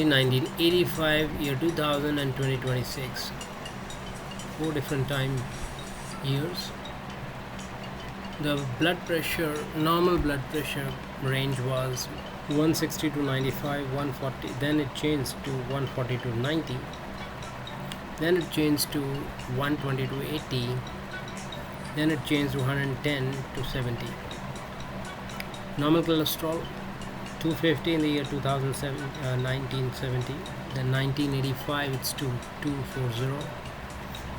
1985, year 2000 and 2026, 4 different time years. The blood pressure, normal blood pressure range was 160 to 95, 140, then it changed to 140 to 90, then it changed to 120 to 80, then it changed to 110 to 70. Normal cholesterol 250 in the year 2007, 1970, then 1985 it's 240,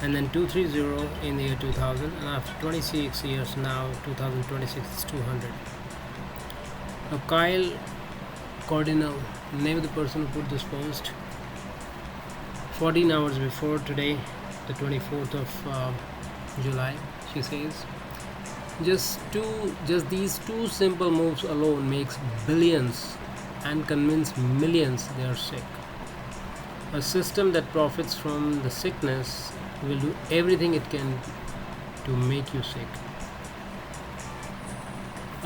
and then 230 in the year 2000, and after 26 years now, 2026 it's 200. Now Kyle Cordinal, name of the person who put this post, 14 hours before today, the 24th of July, she says, just these two simple moves alone makes billions and convince millions they are sick. A system that profits from the sickness will do everything it can to make you sick.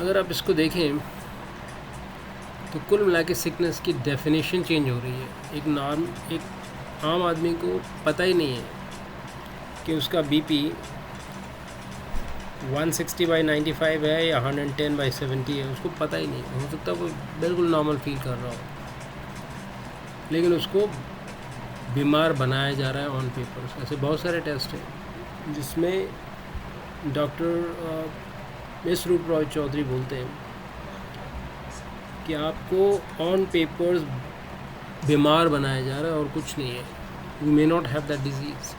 अगर आप इसको देखें तो कुल मिला के sickness की definition change हो रही है. एक आम आदमी को पता ही नहीं है कि उसका बीपी 160/95 है या 110/70 है. उसको पता ही नहीं. हो सकता है वो बिल्कुल नॉर्मल फील कर रहा हो, लेकिन उसको बीमार बनाया जा रहा है ऑन पेपर्स. ऐसे बहुत सारे टेस्ट हैं जिसमें डॉक्टर एस रूप रॉय चौधरी बोलते हैं कि आपको ऑन पेपर्स बीमार बनाया जा रहा है और कुछ नहीं है. You may not have that disease.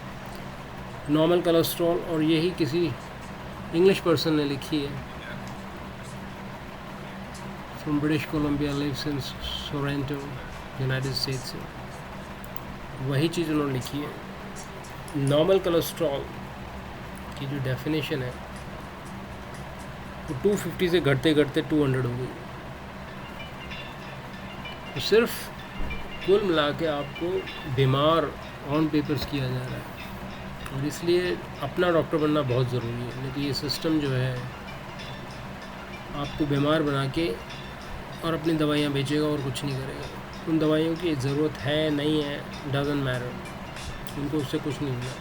Normal cholesterol, और यही किसी इंग्लिश पर्सन ने लिखी है, from British Columbia, lives in Sorrento, United States. वही चीज़ उन्होंने लिखी है. नॉर्मल कोलेस्ट्रॉल की जो डेफिनेशन है वो 250 से घटते घटते 200 हो गई. तो सिर्फ कुल मिला के आपको बीमार ऑन पेपर्स किया जा रहा है, और इसलिए अपना डॉक्टर बनना बहुत ज़रूरी है. नहीं तो ये सिस्टम जो है आपको बीमार बना के और अपनी दवाइयाँ बेचेगा और कुछ नहीं करेगा. उन दवाइयों की ज़रूरत है नहीं है, डजंट मैटर, उनको उससे कुछ नहीं मिला.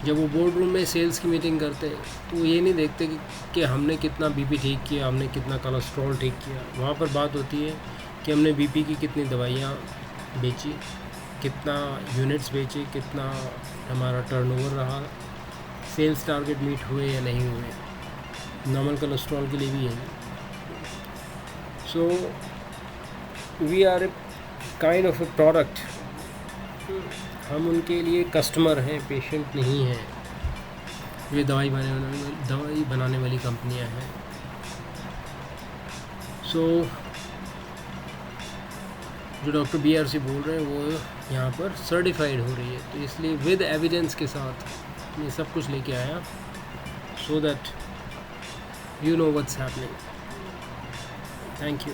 जब वो बोर्ड रूम में सेल्स की मीटिंग करते हैं तो वो ये नहीं देखते कि हमने कितना बीपी ठीक किया, हमने कितना कोलेस्ट्रॉल ठीक किया. वहाँ पर बात होती है कि हमने बीपी की कितनी दवाइयाँ बेची, कितना यूनिट्स बेचे, कितना हमारा टर्नओवर रहा, सेल्स टारगेट मीट हुए या नहीं हुए. नॉर्मल कोलेस्ट्रॉल के लिए भी यही. So we are a kind of a product. हम उनके लिए कस्टमर हैं, पेशेंट नहीं हैं. ये दवाई बनाने वाली कंपनियां हैं. सो जो डॉक्टर BRC बोल रहे हैं वो यहाँ पर सर्टिफाइड हो रही है. तो इसलिए विद एविडेंस के साथ ये सब कुछ लेके आया, so that you know what's happening. Thank you.